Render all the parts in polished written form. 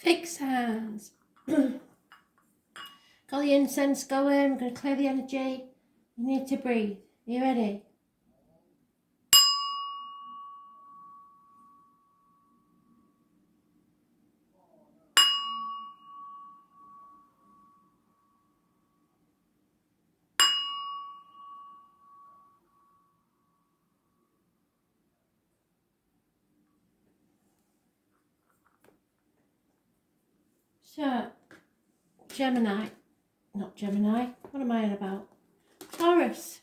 Fix hands. Got the incense going. I'm going to clear the energy. You need to breathe. Are you ready? So, Gemini, not Gemini, what am I on about? Taurus,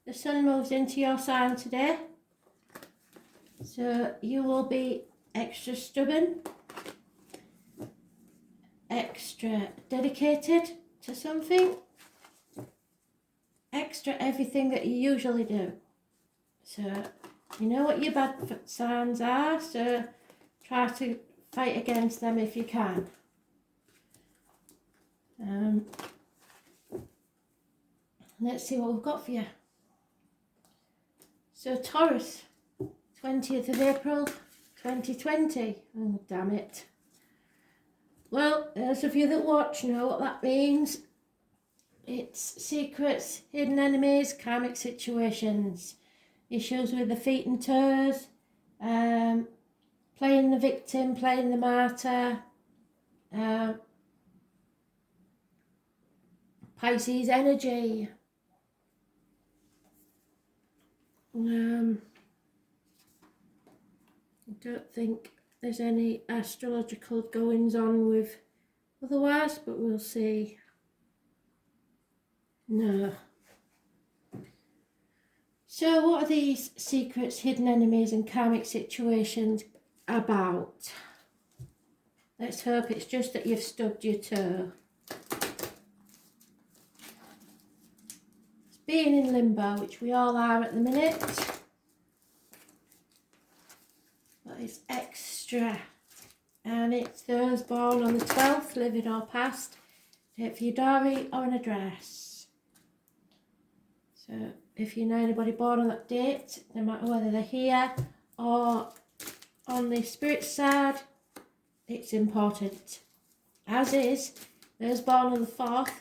the sun moves into your sign today. So you will be extra stubborn, extra dedicated to something, extra everything that you usually do. So you know what your bad signs are, so try to fight against them if you can. Let's see what we've got for you. So Taurus, 20th of April 2020. Oh, damn it. Well, those of you that watch know what that means. It's secrets, hidden enemies, karmic situations, issues with the feet and toes, playing the victim, playing the martyr, Pisces energy. I don't think there's any astrological goings on with otherwise, but we'll see. No. So what are these secrets, hidden enemies and karmic situations about? Let's hope it's just that you've stubbed your toe. It's being in limbo, which we all are at the minute. But it's extra. And it's those born on the 12th, living or past. Take for your diary or an address. So if you know anybody born on that date, no matter whether they're here or on the spirit side, it's important. As is those born on the 4th,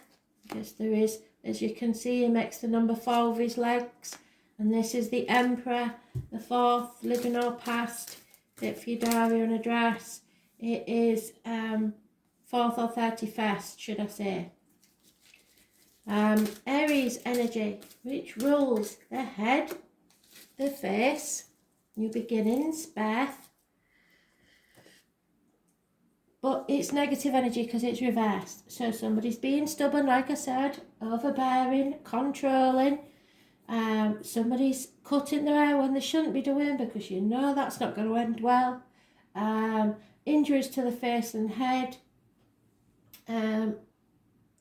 because there is, as you can see, he makes the number 4 with his legs. And this is the Emperor, the 4th, living or past. Take for your diary or an address. It is 4th or 31st, should I say. Aries energy, which rules the head, the face, new beginnings, birth. But it's negative energy because it's reversed. So somebody's being stubborn, like I said, overbearing, controlling. Somebody's cutting their hair when they shouldn't be doing, because you know that's not going to end well. Injuries to the face and head.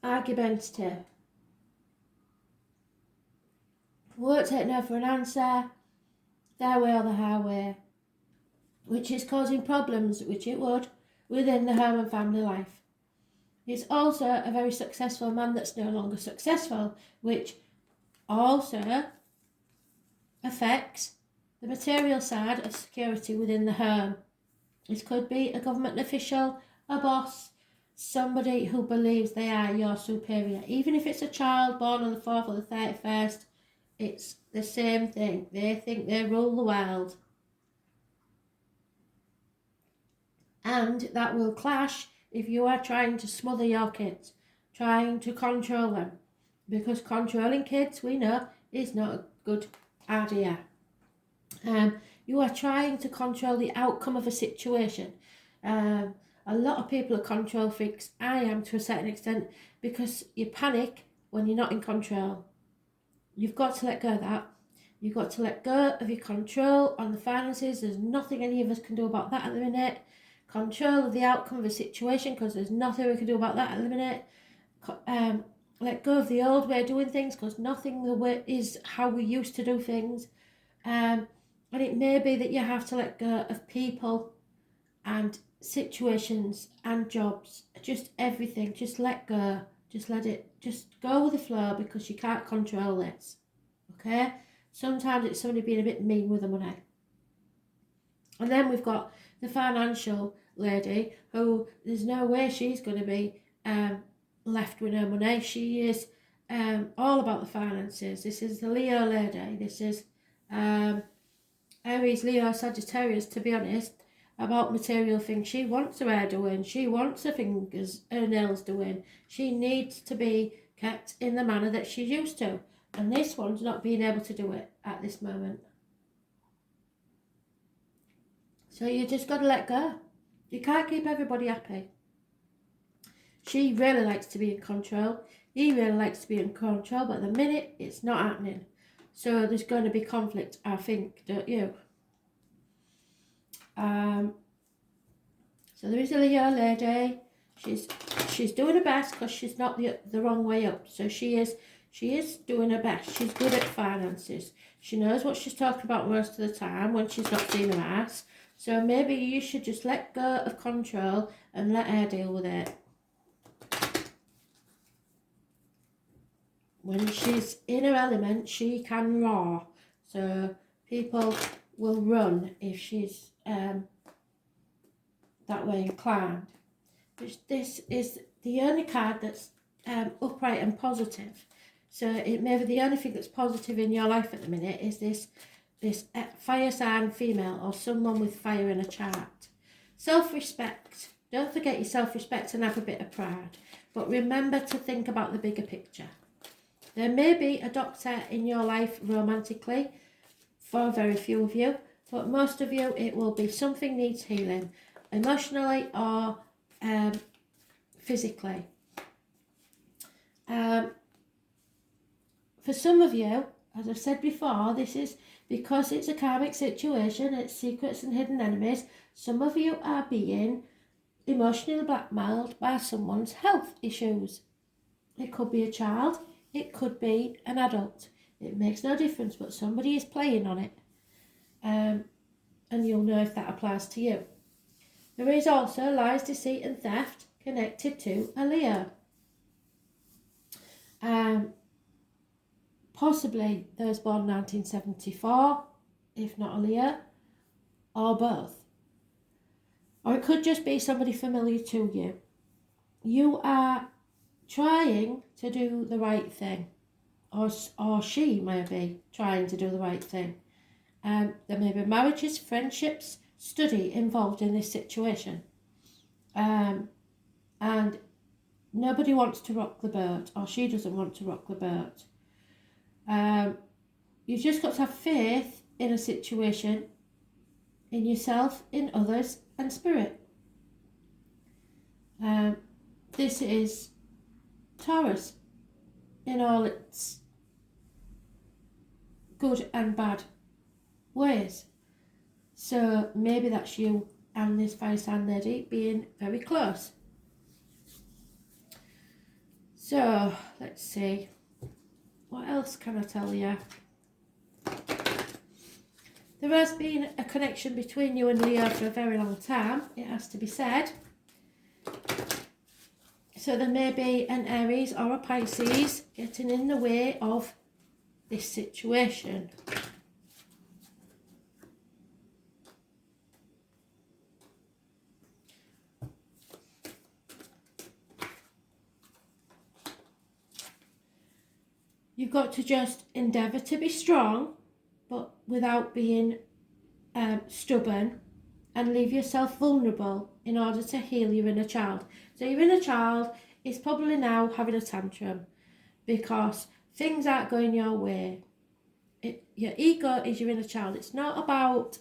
Argumentative. Won't take no for an answer, their way or the highway, which is causing problems, which it would, within the home and family life. He's also a very successful man that's no longer successful, which also affects the material side of security within the home. This could be a government official, a boss, somebody who believes they are your superior. Even if it's a child born on the 4th or the 31st, it's the same thing. They think they rule the world. And that will clash if you are trying to smother your kids, trying to control them. Because controlling kids, we know, is not a good idea. You are trying to control the outcome of a situation. A lot of people are control freaks. I am to a certain extent, because you panic when you're not in control. You've got to let go of that. You've got to let go of your control on the finances. There's nothing any of us can do about that at the minute. Control of the outcome of a situation, because there's nothing we can do about that at the minute. Let go of the old way of doing things, because nothing the way is how we used to do things. And it may be that you have to let go of people and situations and jobs, just everything. Just let go. Just let it, just go with the flow, because you can't control this. Okay? Sometimes it's somebody being a bit mean with the money. And then we've got the financial lady who there's no way she's going to be left with no money. She is all about the finances. This is the Leo lady. This is Aries, Leo, Sagittarius, to be honest, about material things. She wants her hair doing. She wants her fingers, her nails doing. She needs to be kept in the manner that she's used to. And this one's not being able to do it at this moment. So you just got to let go. You can't keep everybody happy. She really likes to be in control. He really likes to be in control, but at the minute, it's not happening. So there's going to be conflict, I think, don't you? So there is a Leo lady. She's doing her best because she's not the wrong way up. So she is doing her best. She's good at finances. She knows what she's talking about most of the time when she's not seeing her ass. So maybe you should just let go of control and let her deal with it. When she's in her element, she can roar. So people will run if she's that way inclined. Which this is the only card that's upright and positive. So it may be the only thing that's positive in your life at the minute is this fire sign female or someone with fire in a chart. Self-respect. Don't forget your self-respect and have a bit of pride. But remember to think about the bigger picture. There may be a doctor in your life romantically, for very few of you, but most of you it will be something needs healing, emotionally or physically. For some of you, as I've said before, this is because it's a karmic situation, it's secrets and hidden enemies. Some of you are being emotionally blackmailed by someone's health issues. It could be a child, it could be an adult. It makes no difference, but somebody is playing on it. And you'll know if that applies to you. There is also lies, deceit and theft connected to a Leo. Possibly those born 1974, if not a Leo, or both. Or it could just be somebody familiar to you. You are trying to do the right thing, or she may be trying to do the right thing. There may be marriages, friendships, study involved in this situation. And nobody wants to rock the boat, or she doesn't want to rock the boat. You've just got to have faith in a situation, in yourself, in others, and spirit. This is Taurus in all its good and bad ways. So maybe that's you and this fire sign lady being very close. So let's see. What else can I tell you? There has been a connection between you and Leo for a very long time, it has to be said. So there may be an Aries or a Pisces getting in the way of this situation. You've got to just endeavour to be strong, but without being stubborn, and leave yourself vulnerable in order to heal your inner child. So your inner child is probably now having a tantrum because things aren't going your way. Your ego is your inner child. It's not about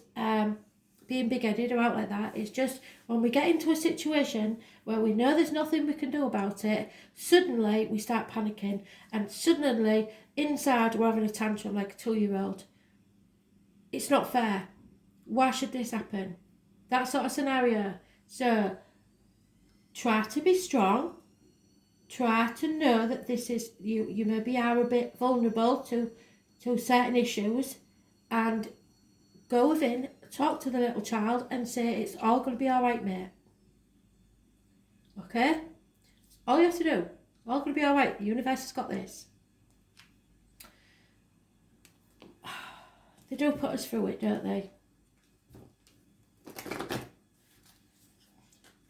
being big-headed or out like that. It's just when we get into a situation where we know there's nothing we can do about it, suddenly we start panicking, and suddenly inside we're having a tantrum like a 2-year-old. It's not fair. Why should this happen? That sort of scenario. So try to be strong. Try to know that this is you maybe are a bit vulnerable to certain issues, and go within, talk to the little child and say it's all going to be all right, mate. Okay? All you have to do. All going to be all right. The universe has got this. They do put us through it, don't they?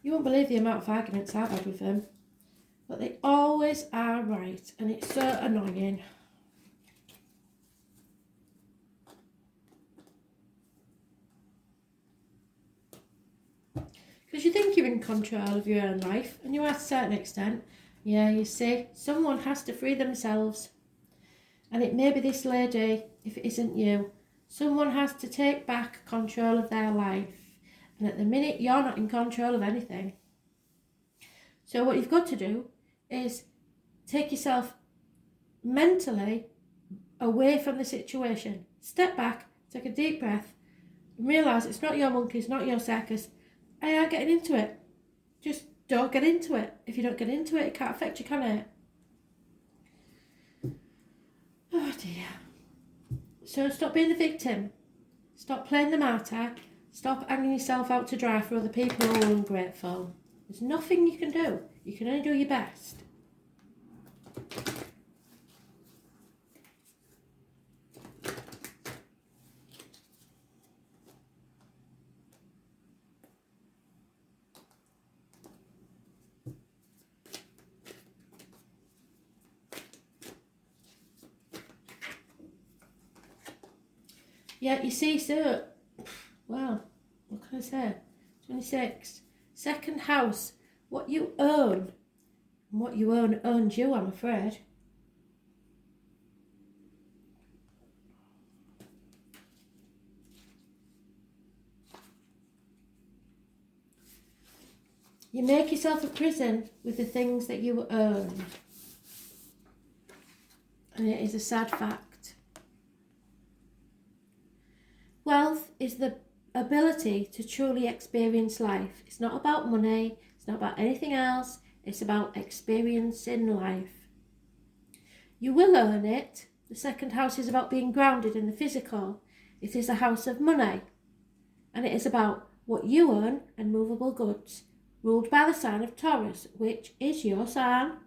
You won't believe the amount of arguments I've had with them. But they always are right, and it's so annoying. Because you think you're in control of your own life, and you are to a certain extent. Yeah, you see, someone has to free themselves. And it may be this lady, if it isn't you. Someone has to take back control of their life. And at the minute, you're not in control of anything. So what you've got to do is take yourself mentally away from the situation. Step back, take a deep breath, and realise it's not your monkey, it's not your circus. I are getting into it. Just don't get into it. If you don't get into it, it can't affect you, can it? Oh dear. So stop being the victim. Stop playing the martyr. Stop hanging yourself out to dry for other people who are ungrateful. There's nothing you can do. You can only do your best. Yeah, you see, so, well, what can I say? 26. Second house. What you own. And what you own owns you, I'm afraid. You make yourself a prison with the things that you own. And it is a sad fact. Wealth is the ability to truly experience life. It's not about money. It's not about anything else. It's about experiencing life. You will earn it. The second house is about being grounded in the physical. It is a house of money. And it is about what you earn and movable goods, ruled by the sign of Taurus, which is your sign.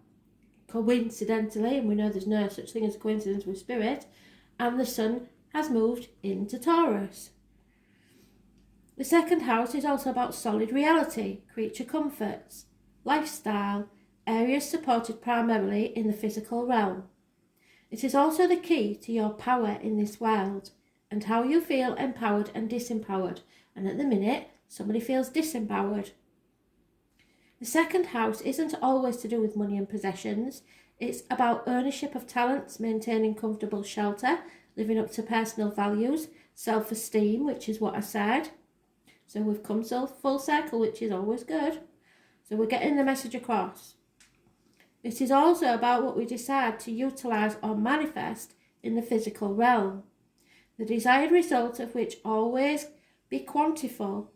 Coincidentally, and we know there's no such thing as coincidence with spirit, and the sun has moved into Taurus. The second house is also about solid reality, creature comforts, lifestyle, areas supported primarily in the physical realm. It is also the key to your power in this world and how you feel empowered and disempowered. And at the minute, somebody feels disempowered. The second house isn't always to do with money and possessions. It's about ownership of talents, maintaining comfortable shelter, living up to personal values, self-esteem, which is what I said. So we've come full circle, which is always good. So we're getting the message across. It is also about what we decide to utilise or manifest in the physical realm. The desired result of which always be quantifiable,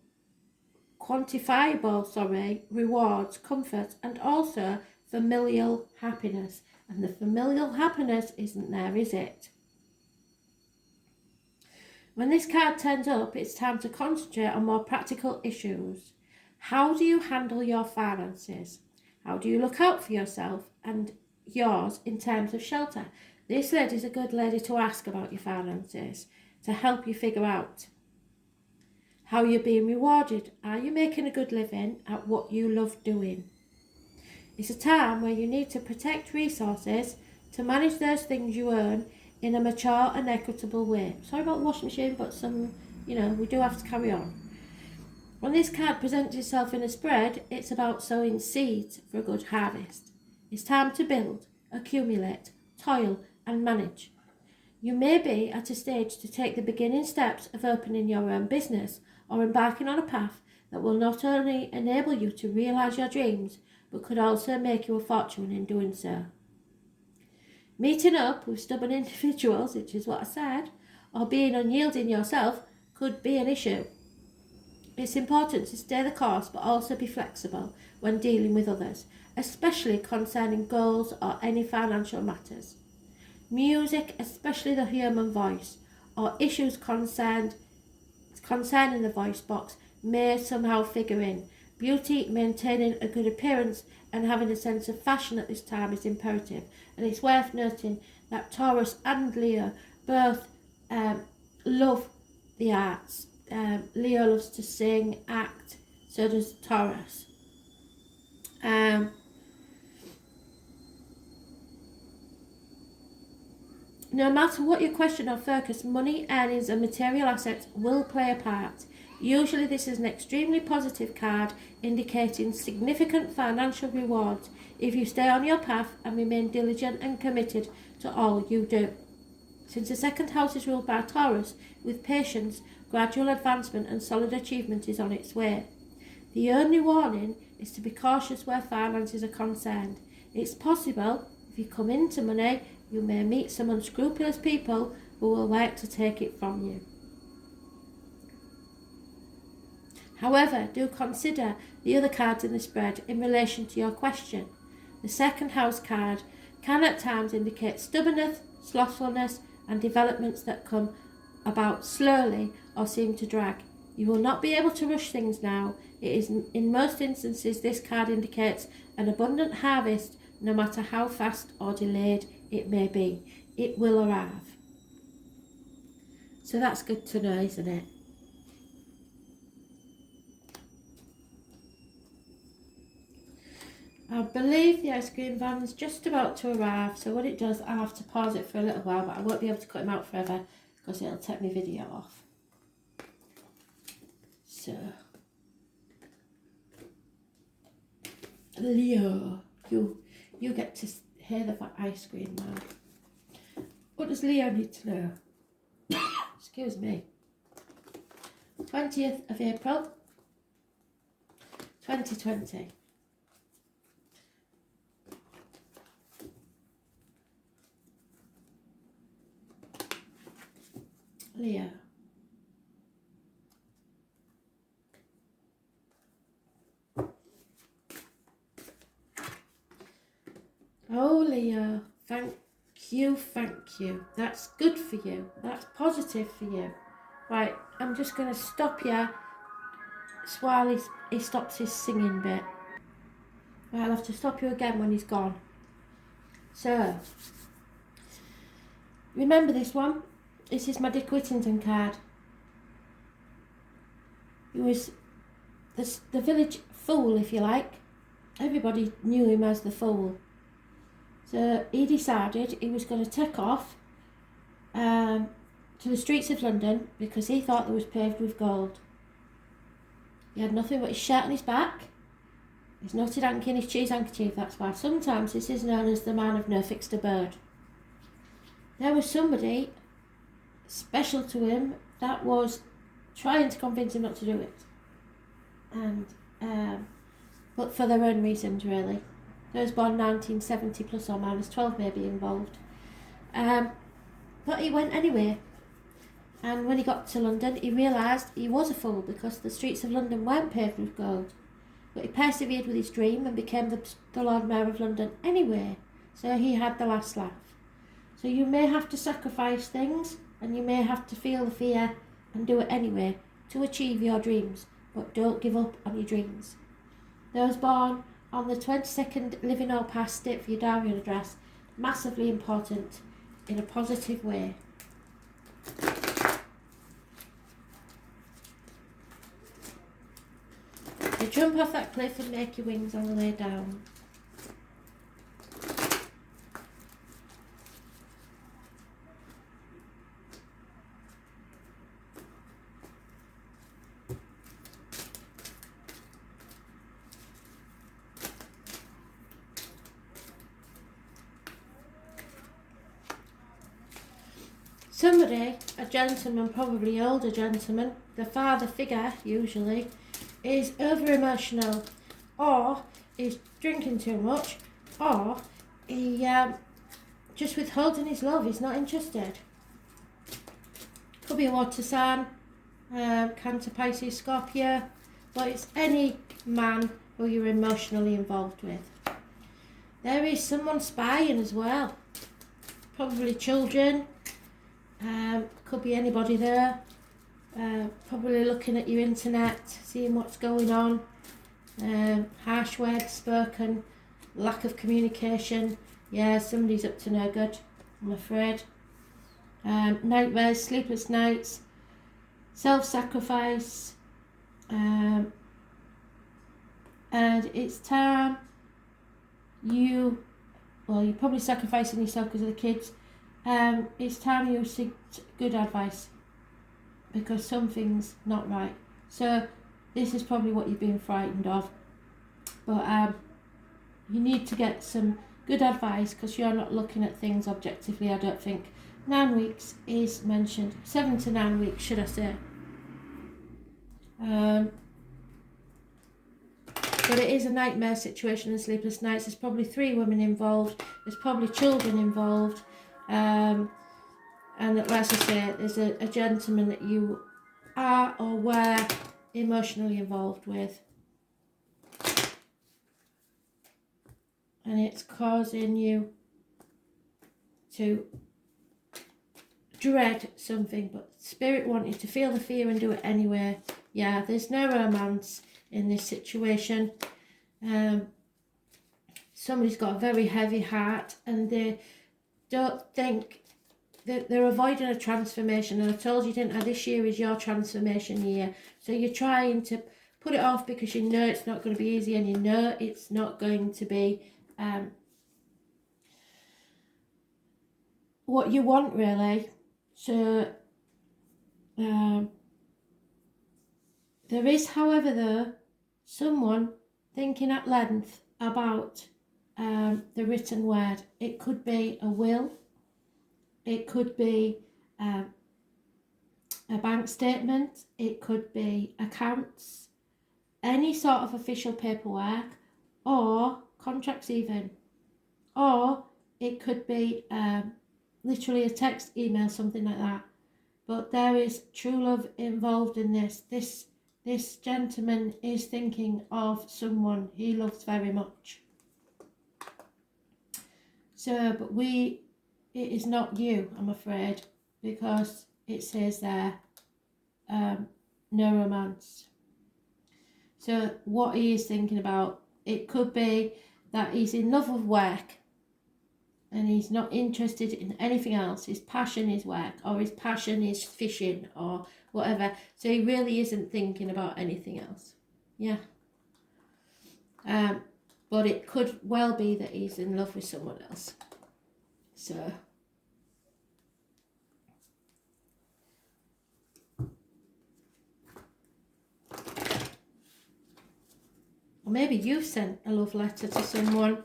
rewards, comfort, and also familial happiness. And the familial happiness isn't there, is it? When this card turns up, it's time to concentrate on more practical issues. How do you handle your finances? How do you look out for yourself and yours in terms of shelter? This lady's a good lady to ask about your finances, to help you figure out how you're being rewarded. Are you making a good living at what you love doing? It's a time where you need to protect resources to manage those things you earn in a mature and equitable way. Sorry about the washing machine, but we do have to carry on. When this card presents itself in a spread, it's about sowing seeds for a good harvest. It's time to build, accumulate, toil, and manage. You may be at a stage to take the beginning steps of opening your own business or embarking on a path that will not only enable you to realise your dreams, but could also make you a fortune in doing so. Meeting up with stubborn individuals, which is what I said, or being unyielding yourself could be an issue. It's important to stay the course but also be flexible when dealing with others, especially concerning goals or any financial matters. Music, especially the human voice, or issues concerning the voice box may somehow figure in. Beauty, maintaining a good appearance and having a sense of fashion at this time is imperative. And it's worth noting that Taurus and Leo both love the arts. Leo loves to sing, act, so does Taurus. No matter what your question or focus, money, earnings and material assets will play a part. Usually this is an extremely positive card indicating significant financial rewards if you stay on your path and remain diligent and committed to all you do. Since the second house is ruled by Taurus, with patience, gradual advancement and solid achievement is on its way. The only warning is to be cautious where finances are concerned. It's possible, if you come into money, you may meet some unscrupulous people who will work to take it from you. However, do consider the other cards in the spread in relation to your question. The second house card can at times indicate stubbornness, slothfulness, and developments that come about slowly or seem to drag. You will not be able to rush things now. It is, in most instances, this card indicates an abundant harvest, no matter how fast or delayed it may be. It will arrive. So that's good to know, isn't it? I believe the ice cream van's just about to arrive, so when it does, I'll have to pause it for a little while, but I won't be able to cut him out forever because it'll take my video off. So, Leo, you get to hear the ice cream now. What does Leo need to know? Excuse me. 20th of April, 2020. Leo. Oh, Leo, thank you. That's good for you. That's positive for you. Right, I'm just going to stop you while he stops his singing bit. Right, I'll have to stop you again when he's gone. So, remember this one? This is my Dick Whittington card. He was the village fool, if you like. Everybody knew him as the fool. So he decided he was going to take off to the streets of London because he thought they was paved with gold. He had nothing but his shirt on his back, his knotted hanky and his cheese handkerchief. That's why sometimes this is known as the man of no fixed abode. There was somebody special to him that was trying to convince him not to do it, and but for their own reasons, really. He was born 1970, plus or minus 12 may be involved, but he went anyway. And when he got to London, he realised he was a fool because the streets of London weren't paved with gold. But he persevered with his dream and became the Lord Mayor of London anyway. So he had the last laugh. So you may have to sacrifice things, and you may have to feel the fear and do it anyway to achieve your dreams. But don't give up on your dreams. Those born on the 22nd, living or past, state for your diary and address. Massively important in a positive way. You jump off that cliff and make your wings on the way down. Somebody, a gentleman, probably older gentleman, the father figure usually, is over emotional, or is drinking too much, or he just withholding his love. He's not interested. Could be a water sign, Cancer, Pisces, Scorpio, but it's any man who you're emotionally involved with. There is someone spying as well, probably children. Could be anybody there, probably looking at your internet, seeing what's going on, harsh words spoken, lack of communication. Yeah, somebody's up to no good, I'm afraid. Nightmares, sleepless nights, self-sacrifice, and it's time you're probably sacrificing yourself because of the kids. it's time you seek good advice, because something's not right. So this is probably what you've been frightened of, but you need to get some good advice, because you're not looking at things objectively, I don't think. 9 weeks is mentioned, 7 to 9 weeks should I say. But it is a nightmare situation and sleepless nights. There's probably 3 women involved, there's probably children involved, and as I say, there's a gentleman that you are or were emotionally involved with, and it's causing you to dread something, but Spirit want you to feel the fear and do it anyway. Yeah, there's no romance in this situation. Somebody's got a very heavy heart, and they don't think that they're avoiding a transformation. And I told you, didn't I, this year is your transformation year. So you're trying to put it off because you know it's not going to be easy, and you know it's not going to be what you want, really. So there is, however, though, someone thinking at length about the written word. It could be a will, it could be a bank statement, it could be accounts, any sort of official paperwork, or contracts even, or it could be literally a text, email, something like that. But there is true love involved in this. This gentleman is thinking of someone he loves very much. So, but it is not you, I'm afraid, because it says there, no romance. So what he is thinking about, it could be that he's in love with work, and he's not interested in anything else. His passion is work, or his passion is fishing, or whatever. So he really isn't thinking about anything else. Yeah. But it could well be that he's in love with someone else. So or maybe you've sent a love letter to someone,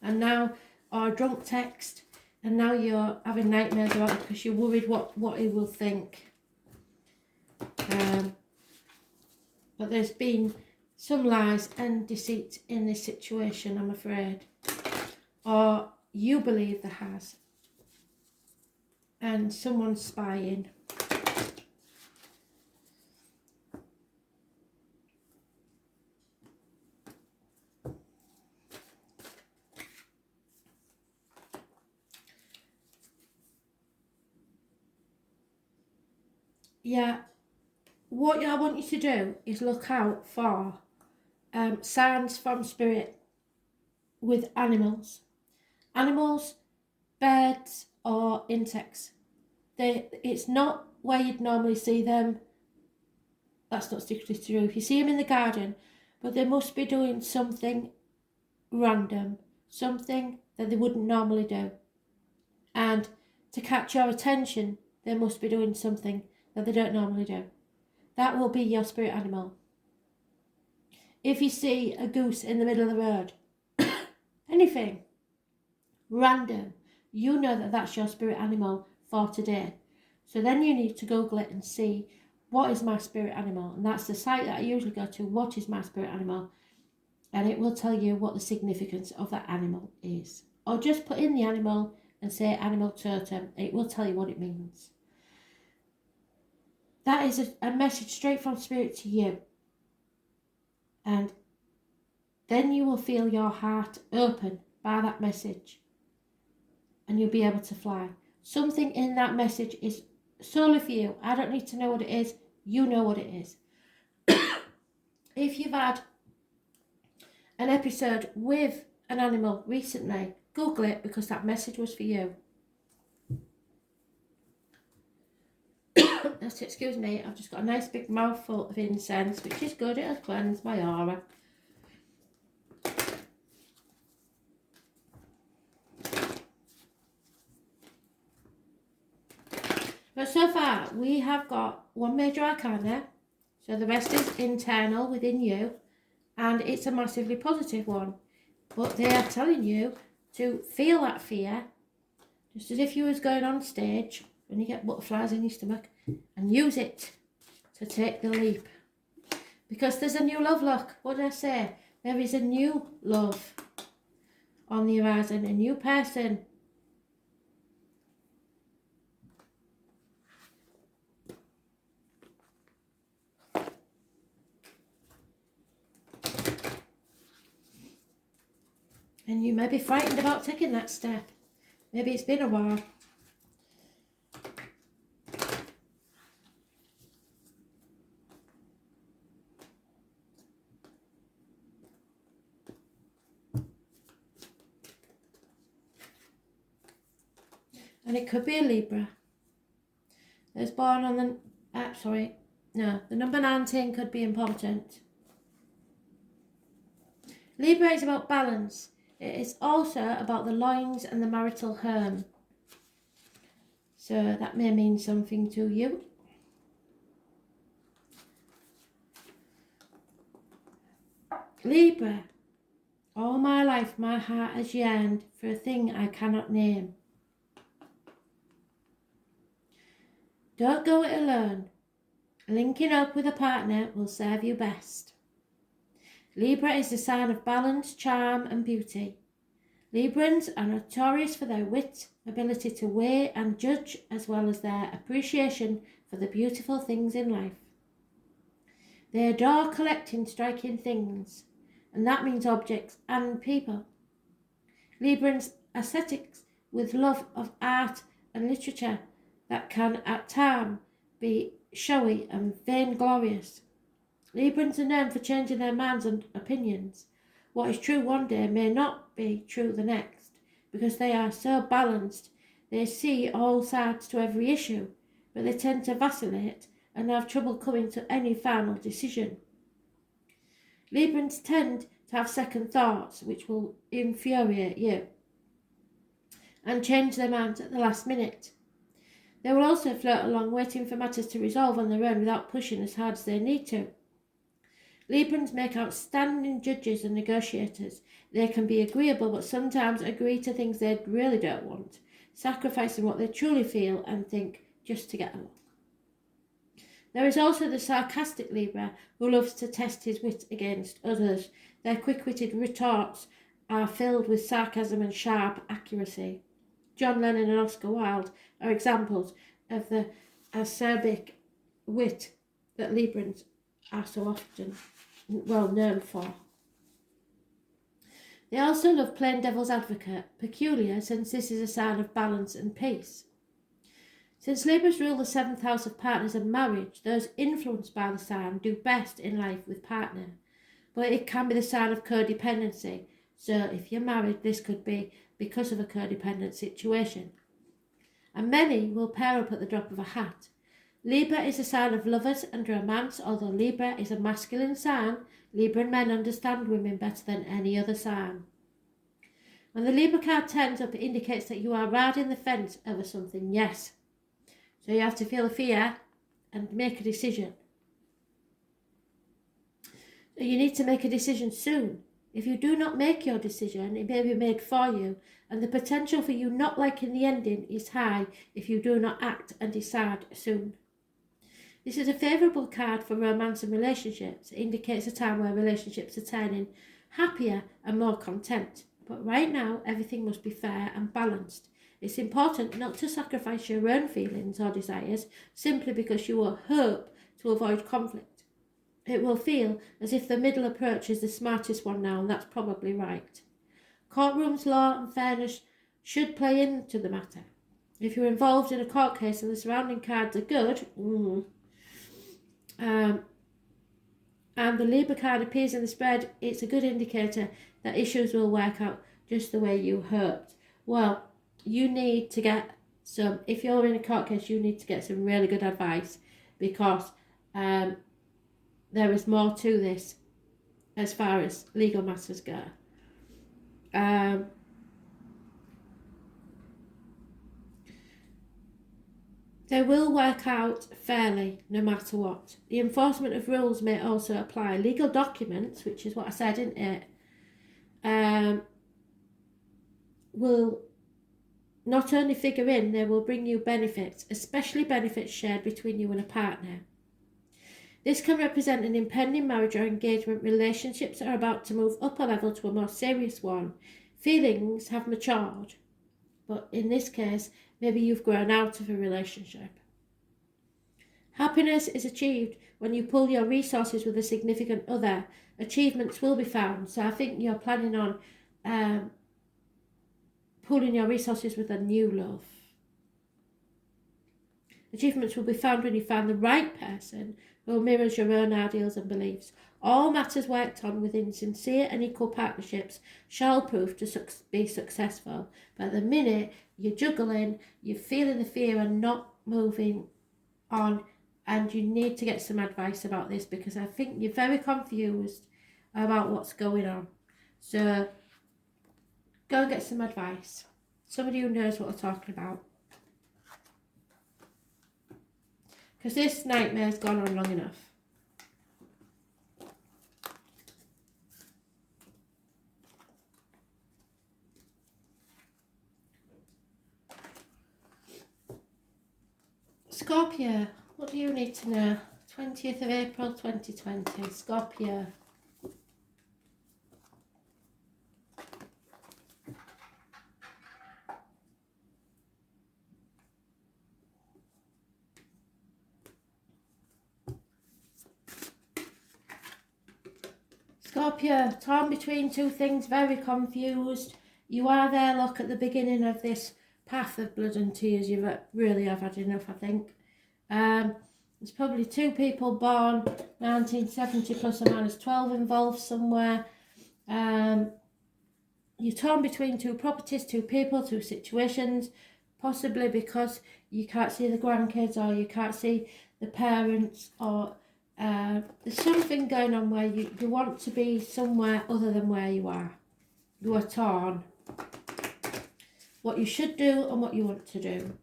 and now, or a drunk text, and now you're having nightmares about it because you're worried what he will think. But there's been some lies and deceit in this situation, I'm afraid. Or you believe there has. And someone's spying. Yeah. What I want you to do is look out for signs from Spirit with animals. Animals, birds or insects. It's not where you'd normally see them. That's not strictly true. You see them in the garden, but they must be doing something random, something that they wouldn't normally do. And to catch your attention, they must be doing something that they don't normally do. That will be your spirit animal. If you see a goose in the middle of the road, anything random, you know that that's your spirit animal for today. So then you need to Google it and see, what is my spirit animal? And that's the site that I usually go to, what is my spirit animal? And it will tell you what the significance of that animal is. Or just put in the animal and say animal totem. It will tell you what it means. That is a message straight from Spirit to you. And then you will feel your heart open by that message. And you'll be able to fly. Something in that message is solely for you. I don't need to know what it is. You know what it is. If you've had an episode with an animal recently, Google it, because that message was for you. Excuse me, I've just got a nice big mouthful of incense, which is good. It'll cleanse my aura. But so far, we have got one major arcana, so the rest is internal within you, and it's a massively positive one. But they are telling you to feel that fear, just as if you was going on stage when you get butterflies in your stomach, and use it to take the leap. Because there's a new love, look. What did I say? There is a new love on the horizon, a new person. And you may be frightened about taking that step. Maybe it's been a while. And it could be a Libra. That's born on the... the number 19 could be important. Libra is about balance. It is also about the loins and the marital home. So that may mean something to you. Libra, all my life my heart has yearned for a thing I cannot name. Don't go it alone. Linking up with a partner will serve you best. Libra is the sign of balance, charm and beauty. Librans are notorious for their wit, ability to weigh and judge, as well as their appreciation for the beautiful things in life. They adore collecting striking things, and that means objects and people. Librans are ascetics with love of art and literature that can at times be showy and vainglorious. Librans are known for changing their minds and opinions. What is true one day may not be true the next, because they are so balanced. They see all sides to every issue, but they tend to vacillate and have trouble coming to any final decision. Librans tend to have second thoughts, which will infuriate you, and change their minds at the last minute. They will also float along waiting for matters to resolve on their own without pushing as hard as they need to. Librans make outstanding judges and negotiators. They can be agreeable, but sometimes agree to things they really don't want, sacrificing what they truly feel and think just to get along. There is also the sarcastic Libra, who loves to test his wit against others. Their quick-witted retorts are filled with sarcasm and sharp accuracy. John Lennon and Oscar Wilde are examples of the acerbic wit that Librans are so often well known for. They also love playing devil's advocate, peculiar since this is a sign of balance and peace. Since Libras rule the 7th house of partners and marriage, those influenced by the sign do best in life with partner. But it can be the sign of codependency, so if you're married, this could be because of a codependent situation. And many will pair up at the drop of a hat. Libra is a sign of lovers and romance. Although Libra is a masculine sign, Libran men understand women better than any other sign. When the Libra card turns up, it indicates that you are riding the fence over something, yes. So you have to feel the fear and make a decision. So you need to make a decision soon. If you do not make your decision, it may be made for you, and the potential for you not liking the ending is high if you do not act and decide soon. This is a favourable card for romance and relationships. It indicates a time where relationships are turning happier and more content. But right now, everything must be fair and balanced. It's important not to sacrifice your own feelings or desires simply because you will hope to avoid conflict. It will feel as if the middle approach is the smartest one now, and that's probably right. Courtrooms, law and fairness should play into the matter. If you're involved in a court case and the surrounding cards are good, and the Libra card appears in the spread, it's a good indicator that issues will work out just the way you hoped. Well, you need to get some, if you're in a court case, you need to get some really good advice, because there is more to this as far as legal matters go. They will work out fairly no matter what. The enforcement of rules may also apply. Legal documents, which is what I said, isn't it, will not only figure in, they will bring you benefits, especially benefits shared between you and a partner. This can represent an impending marriage or engagement. Relationships are about to move up a level to a more serious one. Feelings have matured, but in this case, maybe you've grown out of a relationship. Happiness is achieved when you pool your resources with a significant other. Achievements will be found. So I think you're planning on pooling your resources with a new love. Achievements will be found when you find the right person who mirrors your own ideals and beliefs. All matters worked on within sincere and equal partnerships shall prove to be successful. But at the minute you're juggling, you're feeling the fear and not moving on, and you need to get some advice about this, because I think you're very confused about what's going on. So go and get some advice. Somebody who knows what they're talking about. Because this nightmare's gone on long enough. Scorpio, what do you need to know? 20th of April 2020, Scorpio. Scorpio, torn between two things, very confused. You are there, look, at the beginning of this path of blood and tears. You really have had enough, I think. There's probably two people born 1970 plus or minus 12 involved somewhere. You're torn between two properties, two people, two situations, possibly because you can't see the grandkids or you can't see the parents, or there's something going on where you want to be somewhere other than where you are. You are torn. What you should do and what you want to do.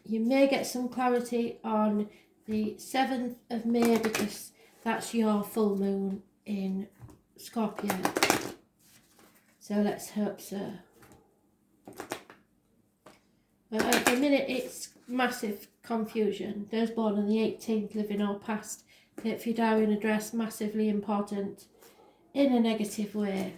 You may get some clarity on the 7th of May because that's your full moon in Scorpio. So let's hope so. But at the minute it's massive confusion. Those born on the 18th, living or past. Date for your diary and address, massively important in a negative way.